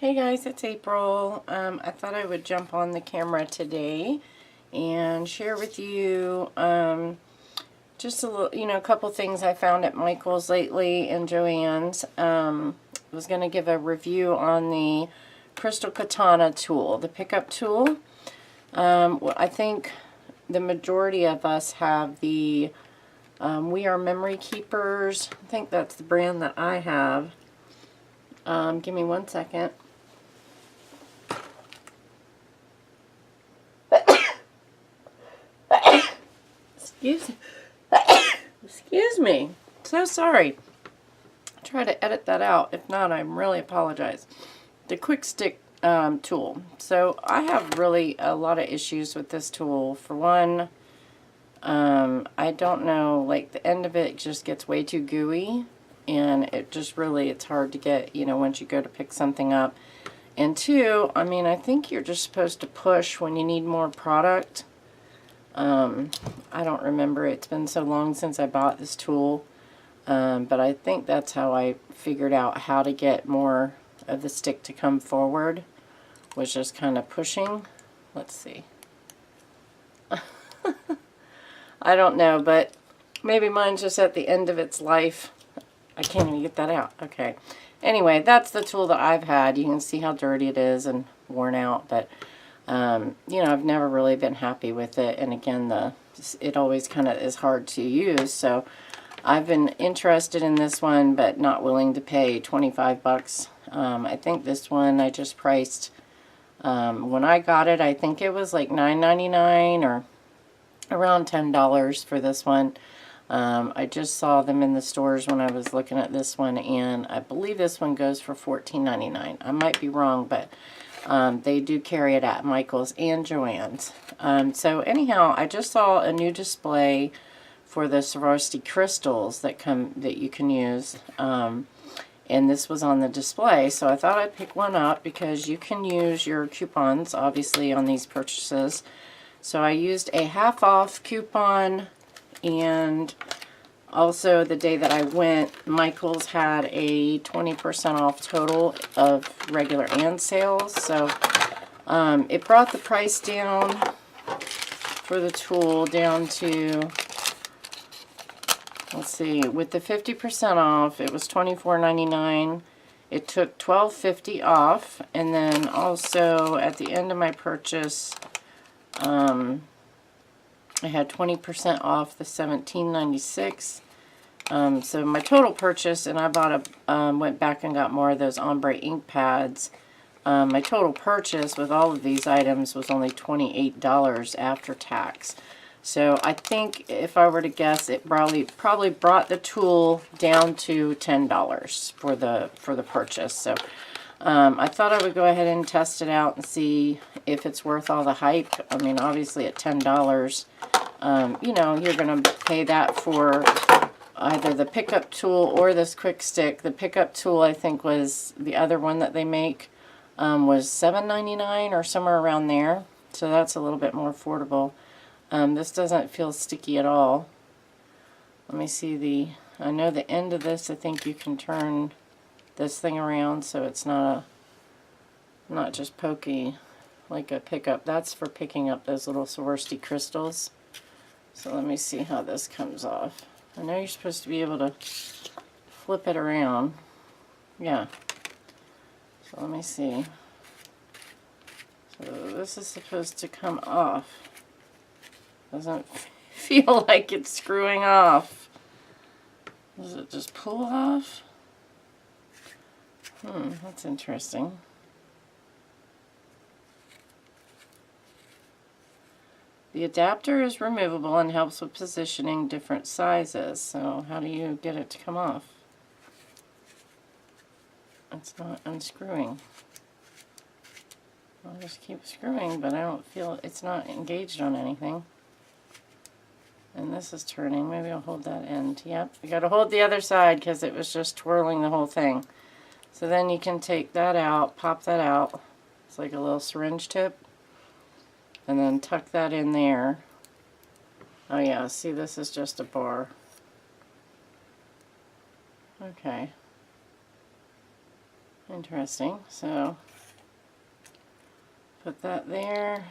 Hey guys, it's April. I thought I would jump on the camera today and share with you just a little, a couple things I found at Michael's lately and Joann's. I was going to give a review on the Crystal Katana tool, the pickup tool. I think the majority of us have the We Are Memory Keepers. I think that's the brand that I have. Give me 1 second. Excuse me. So sorry. Try to edit that out. If not, I really apologize. The quick stick tool. So I have really a lot of issues with this tool. For one, I don't know, like the end of it just gets way too gooey, and it just really, it's hard to get, once you go to pick something up. And two, I mean, I think you're just supposed to push when you need more product. I don't remember. It's been so long since I bought this tool. But I think that's how I figured out how to get more of the stick to come forward, was just kind of pushing. Let's see. I don't know, but maybe mine's just at the end of its life. I can't even get that out. Okay. Anyway, that's the tool that I've had. You can see how dirty it is and worn out, but I've never really been happy with it. And again, it always kind of is hard to use. So I've been interested in this one, but not willing to pay 25 bucks. I think this one I just priced, when I got it, I think it was like $9.99 or around $10 for this one. I just saw them in the stores when I was looking at this one, and I believe this one goes for $14.99. I might be wrong, but they do carry it at Michael's and Joann's. So anyhow, I just saw a new display for the Swarovski crystals that you can use, and this was on the display, so I thought I'd pick one up because you can use your coupons obviously on these purchases. So I used a half-off coupon, and also the day that I went, Michael's had a 20% off total of regular and sales. So it brought the price down for the tool down to, let's see, with the 50% off, it was $24.99. It took $12.50 off, and then also at the end of my purchase, I had 20% off the $17.96. So my total purchase, and I went back and got more of those ombre ink pads. My total purchase with all of these items was only $28 after tax. So I think if I were to guess, it probably brought the tool down to $10 for the purchase. So I thought I would go ahead and test it out and see if it's worth all the hype. I mean, obviously at $10, you're going to pay that for either the pickup tool or this quick stick. The pickup tool, I think, was the other one that they make, was $7.99 or somewhere around there. So that's a little bit more affordable. This doesn't feel sticky at all. Let me see I know the end of this, I think you can turn this thing around so it's not just pokey like a pickup. That's for picking up those little Swarovski crystals. So let me see how this comes off. I know you're supposed to be able to flip it around. Yeah. So let me see. So this is supposed to come off. Doesn't feel like it's screwing off. Does it just pull off? That's interesting. The adapter is removable and helps with positioning different sizes. So how do you get it to come off? It's not unscrewing. I'll just keep screwing, but I don't feel it's not engaged on anything. And this is turning. Maybe I'll hold that end. Yep, you got to hold the other side because it was just twirling the whole thing. So then you can take that out, pop that out. It's like a little syringe tip. And then tuck that in there. Oh yeah, see, this is just a bar. Okay. Interesting. So put that there.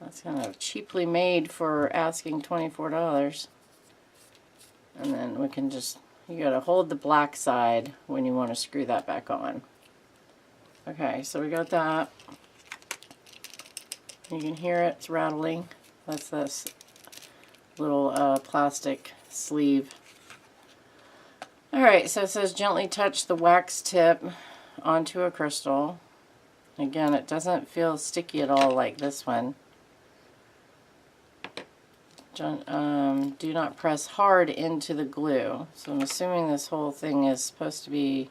That's kind of cheaply made for asking $24. And then we can just, you gotta hold the black side when you want to screw that back on. Okay, so we got that. You can hear it, it's rattling. That's this little plastic sleeve. Alright, so it says gently touch the wax tip onto a crystal. Again, it doesn't feel sticky at all like this one. Do not press hard into the glue. So I'm assuming this whole thing is supposed to be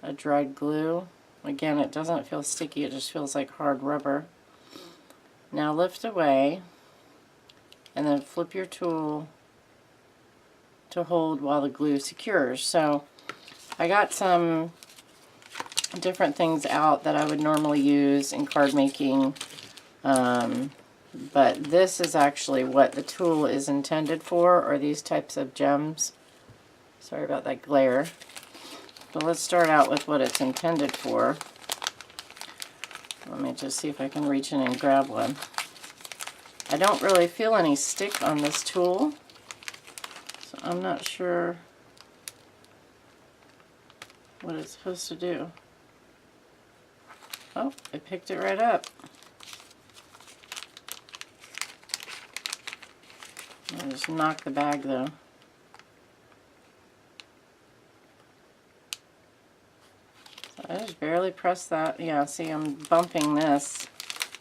a dried glue. Again, it doesn't feel sticky, it just feels like hard rubber. Now lift away and then flip your tool to hold while the glue secures. So I got some different things out that I would normally use in card making, but this is actually what the tool is intended for, or these types of gems. Sorry about that glare. But let's start out with what it's intended for. Let me just see if I can reach in and grab one. I don't really feel any stick on this tool, so I'm not sure what it's supposed to do. Oh, it picked it right up. I'll just knock the bag though. So I just barely press that. Yeah, see, I'm bumping this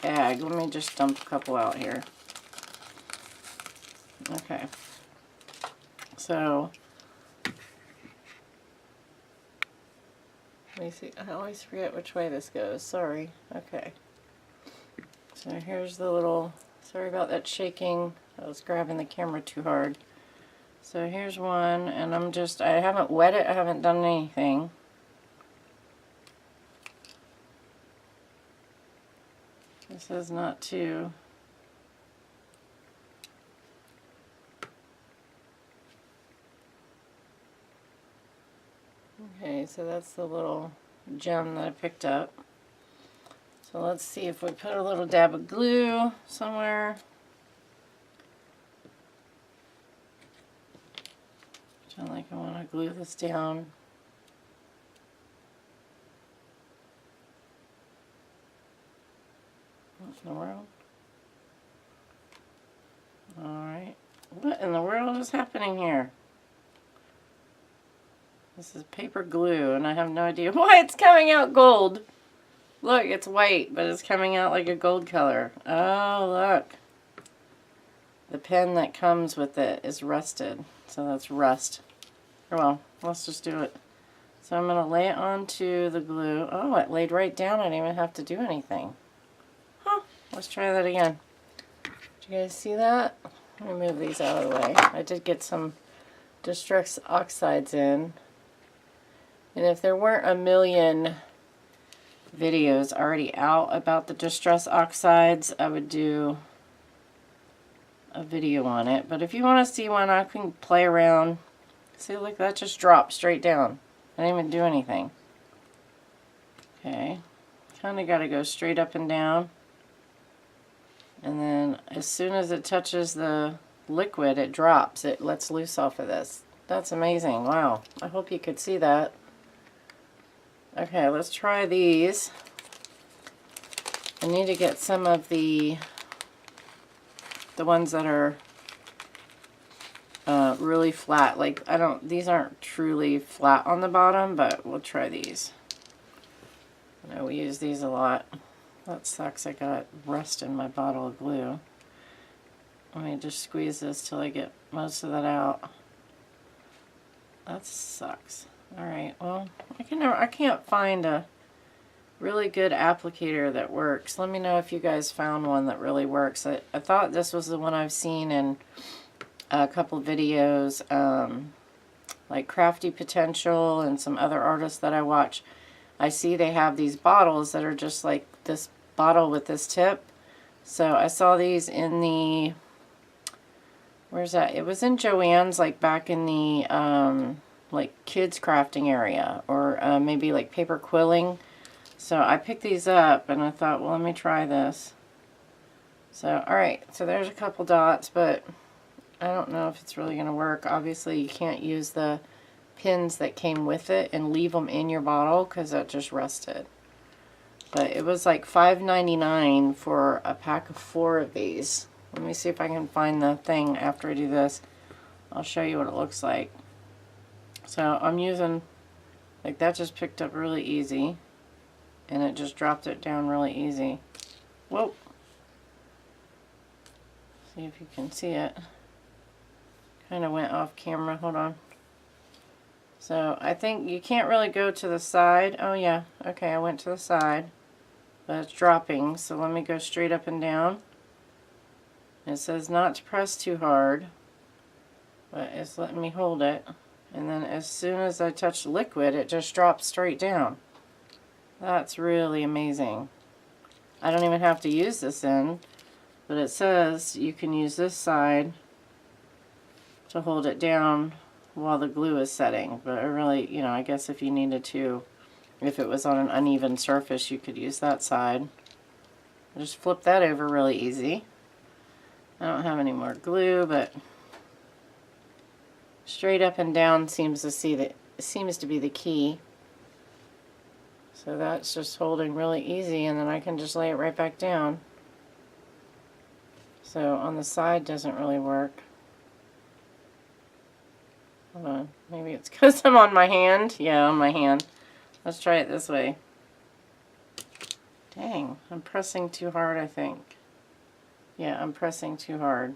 bag. Let me just dump a couple out here. Okay. So, let me see. I always forget which way this goes. Sorry. Okay. So here's the little, sorry about that shaking. I was grabbing the camera too hard. So here's one, and I haven't wet it, I haven't done anything. This is not too, okay, so that's the little gem that I picked up. So let's see if we put a little dab of glue somewhere. Pretend like I want to glue this down. What in the world? Alright. What in the world is happening here? This is paper glue, and I have no idea why it's coming out gold. Look, it's white, but it's coming out like a gold color. Oh, look. The pen that comes with it is rusted, so that's rust. Well, let's just do it. So I'm going to lay it onto the glue. Oh, it laid right down. I didn't even have to do anything. Huh. Let's try that again. Did you guys see that? Let me move these out of the way. I did get some distress oxides in. And if there weren't a million videos already out about the distress oxides, I would do a video on it. But if you want to see one, I can play around. See, look, that just dropped straight down. I didn't even do anything. Okay, kind of got to go straight up and down. And then as soon as it touches the liquid, it drops. It lets loose off of this. That's amazing. Wow. I hope you could see that. Okay, let's try these. I need to get some of the ones that are really flat. Like, these aren't truly flat on the bottom, but we'll try these. I know we use these a lot. That sucks, I got rust in my bottle of glue. Let me just squeeze this till I get most of that out. That sucks. Alright, well, I can't find a really good applicator that works. Let me know if you guys found one that really works. I thought this was the one I've seen in a couple videos, like Crafty Potential and some other artists that I watch. I see they have these bottles that are just like this bottle with this tip. So I saw these in where's that? It was in Joann's, like back in the like kids crafting area, or maybe like paper quilling. So I picked these up and I thought, well, let me try this. So, alright, so there's a couple dots, but I don't know if it's really going to work. Obviously, you can't use the pins that came with it and leave them in your bottle because that just rusted. But it was like $5.99 for a pack of 4 of these. Let me see if I can find the thing after I do this. I'll show you what it looks like. So I'm using, like that just picked up really easy. And it just dropped it down really easy. Whoa. See if you can see it. Kind of went off camera. Hold on. So I think you can't really go to the side. Oh yeah. Okay, I went to the side. But it's dropping. So let me go straight up and down. It says not to press too hard. But it's letting me hold it. And then as soon as I touch the liquid, it just drops straight down. That's really amazing. I don't even have to use this end, but it says you can use this side to hold it down while the glue is setting. But I really, you know, I guess if you needed to, if it was on an uneven surface, you could use that side. Just flip that over really easy. I don't have any more glue, but straight up and down seems to be the key. So that's just holding really easy, and then I can just lay it right back down. So on the side doesn't really work. Hold on, maybe it's because I'm on my hand. Yeah, on my hand. Let's try it this way. Dang, I'm pressing too hard, I think. Yeah, I'm pressing too hard.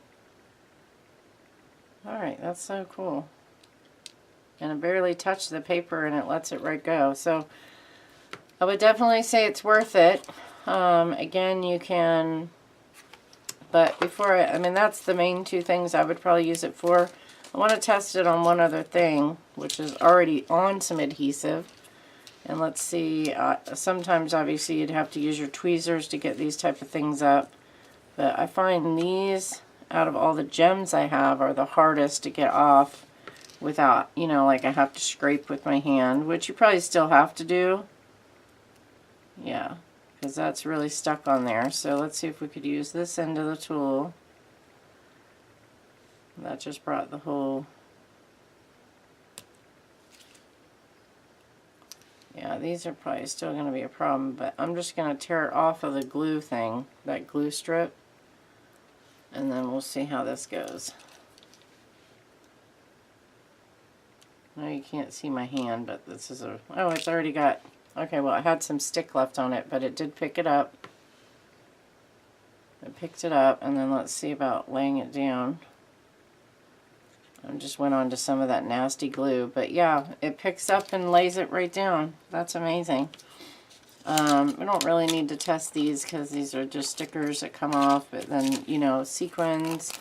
Alright, that's so cool. And I barely touched the paper and it lets it right go. So I would definitely say it's worth it. Again, you can, but before I mean, that's the main 2 things I would probably use it for. I want to test it on one other thing, which is already on some adhesive. And let's see, sometimes obviously you'd have to use your tweezers to get these type of things up. But I find these, out of all the gems I have, are the hardest to get off without, you know, like I have to scrape with my hand, which you probably still have to do. Yeah, because that's really stuck on there. So let's see if we could use this end of the tool. That just brought the whole... Yeah, these are probably still going to be a problem, but I'm just going to tear it off of the glue thing, that glue strip, and then we'll see how this goes. Now you can't see my hand, but this is a... Oh, it's already got... Okay, well, I had some stick left on it, but it did pick it up. It picked it up, and then let's see about laying it down. I just went on to some of that nasty glue, but yeah, it picks up and lays it right down. That's amazing. We don't really need to test these because these are just stickers that come off, but then, you know, sequins.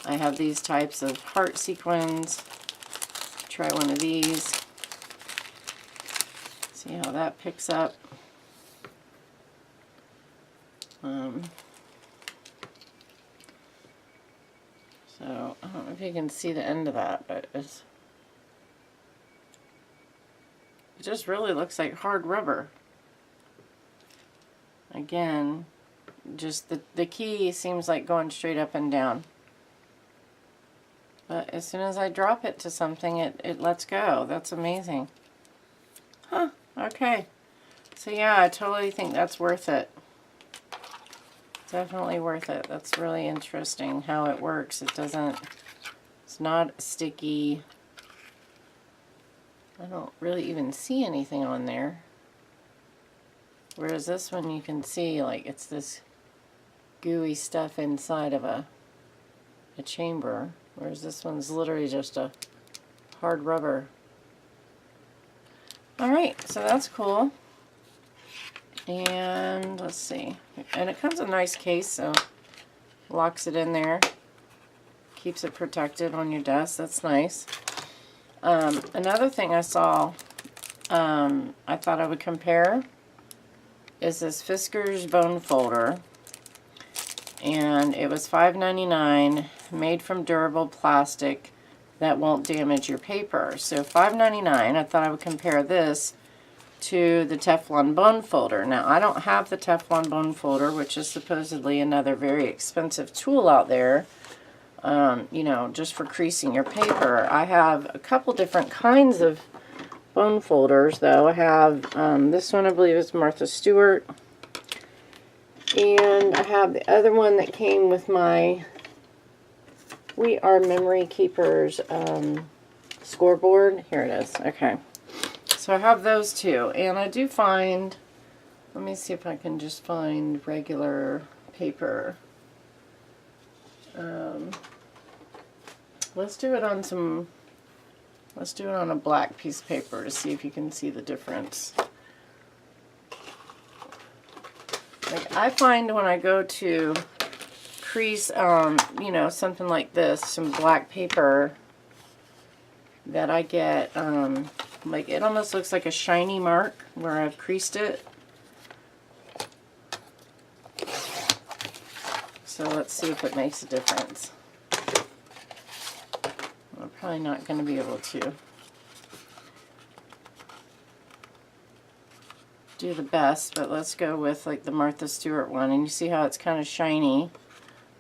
I have these types of heart sequins. Try one of these. See how that picks up. So, I don't know if you can see the end of that, but it just really looks like hard rubber. Again, just the key seems like going straight up and down. But as soon as I drop it to something, it lets go. That's amazing. Huh, okay. So yeah, I totally think that's worth it. Definitely worth it. That's really interesting how it works. It's not sticky. I don't really even see anything on there. Whereas this one you can see, like, it's this gooey stuff inside of a chamber. Whereas this one's literally just a hard rubber. Alright, so that's cool. And let's see. And it comes in a nice case, so locks it in there. Keeps it protected on your desk. That's nice. Another thing I saw, I thought I would compare, is this Fisker's Bone Folder. And it was $5.99, made from durable plastic, that won't damage your paper. So $5.99, I thought I would compare this to the Teflon bone folder. Now, I don't have the Teflon bone folder, which is supposedly another very expensive tool out there, you know, just for creasing your paper. I have a couple different kinds of bone folders, though. I have this one, I believe, is Martha Stewart. And I have the other one that came with my We Are Memory Keepers scoreboard. Here it is. Okay. So I have those two. And I do find, let me see if I can just find regular paper. Let's do it on some, let's do it on a black piece of paper to see if you can see the difference. Like, I find when I go to crease, you know, something like this, some black paper, that I get, like, it almost looks like a shiny mark where I've creased it. So let's see if it makes a difference. I'm probably not going to be able to do the best, but let's go with like the Martha Stewart one, and you see how it's kind of shiny.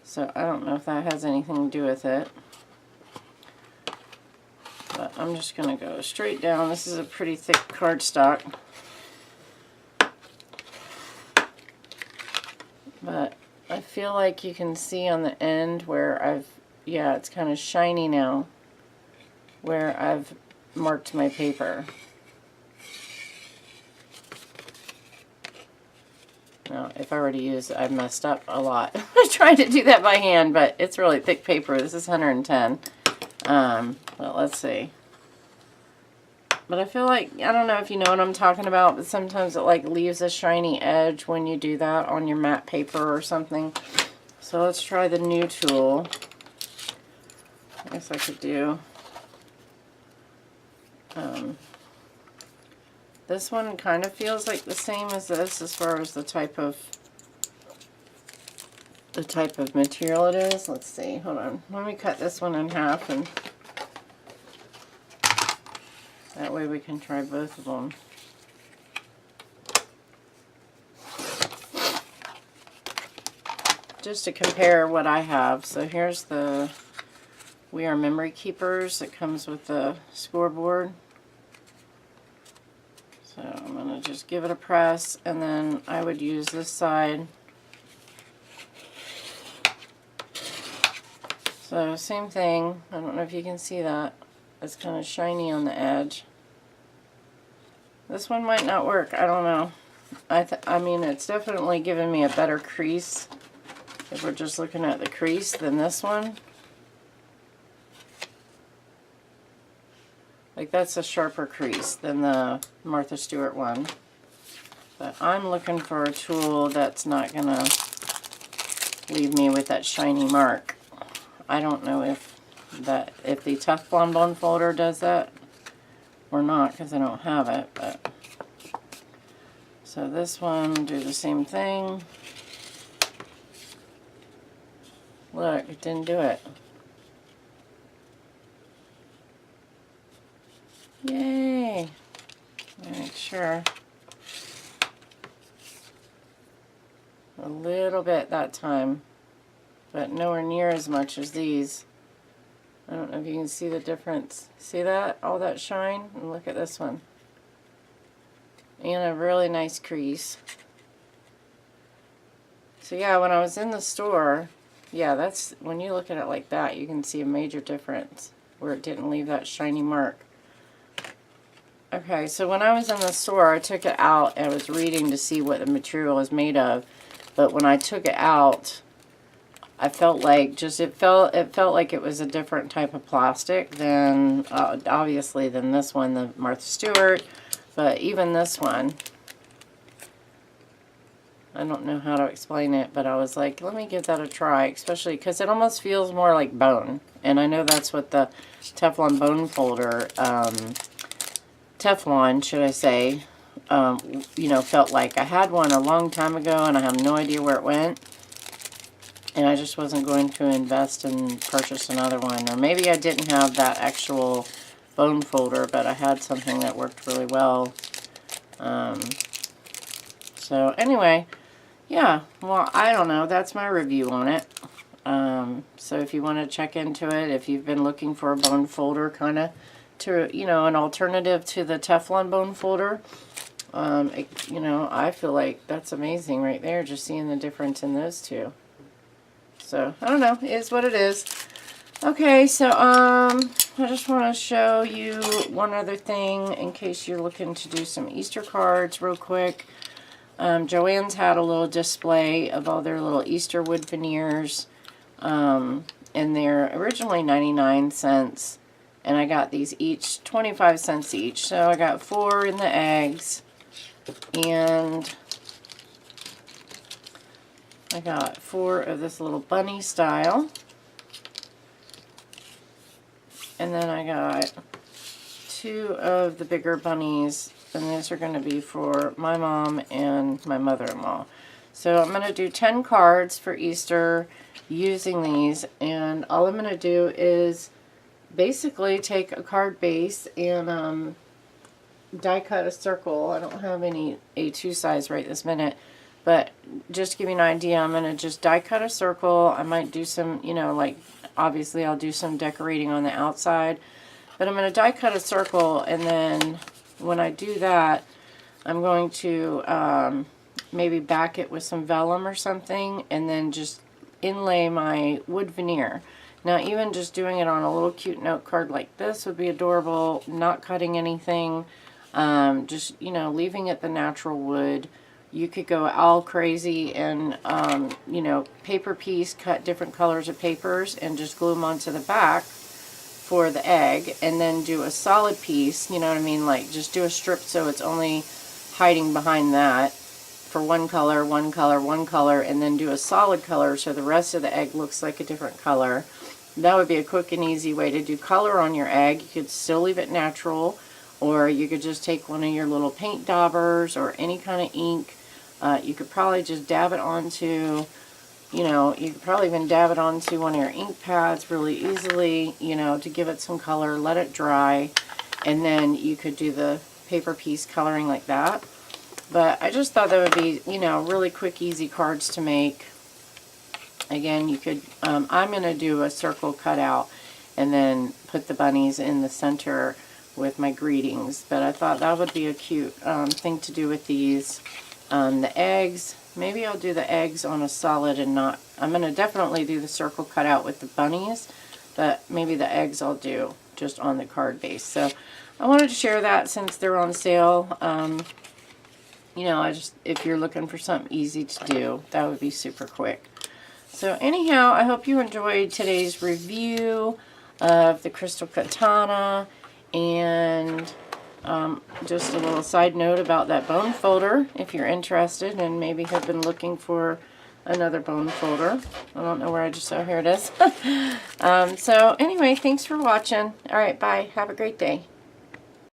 So I don't know if that has anything to do with it, but I'm just going to go straight down. This is a pretty thick cardstock, but I feel like you can see on the end where I've, yeah, it's kind of shiny now, where I've marked my paper. Now, if I were to use it, I've messed up a lot. I tried to do that by hand, but it's really thick paper. This is 110. Well, let's see. But I feel like, I don't know if you know what I'm talking about, but sometimes it like leaves a shiny edge when you do that on your matte paper or something. So let's try the new tool. I guess I could do this one. Kind of feels like the same as this as far as the type of material it is. Let's see. Hold on. Let me cut this one in half, and that way we can try both of them. Just to compare what I have. So here's the We Are Memory Keepers. It comes with the scoreboard. So I'm going to just give it a press, and then I would use this side. So same thing. I don't know if you can see that. It's kind of shiny on the edge. This one might not work. I don't know. I mean, it's definitely giving me a better crease if we're just looking at the crease than this one. Like, that's a sharper crease than the Martha Stewart one. But I'm looking for a tool that's not going to leave me with that shiny mark. I don't know if the Teflon bone folder does that or not, because I don't have it. But so this one, do the same thing. Look, it didn't do it. Yay! Make sure. A little bit that time, but nowhere near as much as these. I don't know if you can see the difference. See that? All that shine? And look at this one. And a really nice crease. So yeah, when I was in the store, yeah, that's, when you look at it like that, you can see a major difference where it didn't leave that shiny mark. Okay, so when I was in the store, I took it out and I was reading to see what the material is made of. But when I took it out, I felt like it felt like it was a different type of plastic than obviously than this one, the Martha Stewart. But even this one, I don't know how to explain it, but I was like, let me give that a try, especially because it almost feels more like bone. And I know that's what the Teflon bone folder, Teflon, should I say, you know, felt like. I had one a long time ago and I have no idea where it went. and I just wasn't going to invest and purchase another one. Or maybe I didn't have that actual bone folder, but I had something that worked really well. So anyway, yeah, well, I don't know. That's my review on it. So if you want to check into it, if you've been looking for a bone folder kind of to, you know, an alternative to the Teflon bone folder, you know, I feel like that's amazing right there, just seeing the difference in those two. So, I don't know, it is what it is. Okay, so, I just want to show you one other thing in case you're looking to do some Easter cards real quick. Joann's had a little display of all their little Easter wood veneers, and they're originally 99 cents, and I got these each 25 cents each. So I got 4 in the eggs, and I got 4 of this little bunny style, and then I got 2 of the bigger bunnies, and these are going to be for my mom and my mother-in-law. So I'm going to do 10 cards for Easter using these, and all I'm going to do is basically take a card base and die cut a circle. I don't have any A2 size right this minute, but just to give you an idea, I'm going to just die cut a circle. I might do some, you know, like obviously I'll do some decorating on the outside, but I'm going to die cut a circle, and then when I do that, I'm going to maybe back it with some vellum or something, and then just inlay my wood veneer. Now, even just doing it on a little cute note card like this would be adorable, not cutting anything, just, you know, leaving it the natural wood. You could go all crazy and, you know, paper piece, cut different colors of papers and just glue them onto the back for the egg, and then do a solid piece, you know what I mean, like just do a strip so it's only hiding behind that for one color, one color, one color, and then do a solid color so the rest of the egg looks like a different color. That would be a quick and easy way to do color on your egg. You could still leave it natural, or you could just take one of your little paint daubers or any kind of ink. You could probably just dab it onto, you know, you could probably even dab it onto one of your ink pads really easily, you know, to give it some color, let it dry, and then you could do the paper piece coloring like that. But I just thought that would be, you know, really quick, easy cards to make. Again, you could, I'm going to do a circle cutout and then put the bunnies in the center with my greetings. But I thought that would be a cute thing to do with these. The eggs, maybe I'll do the eggs on a solid and not, I'm going to definitely do the circle cutout with the bunnies, but maybe the eggs I'll do just on the card base. So I wanted to share that since they're on sale. You know, if you're looking for something easy to do, that would be super quick. So anyhow, I hope you enjoyed today's review of the Crystal Katana, and just a little side note about that bone folder, if you're interested and maybe have been looking for another bone folder. I don't know where I just saw, here it is. So anyway, thanks for watching. All right, bye. Have a great day.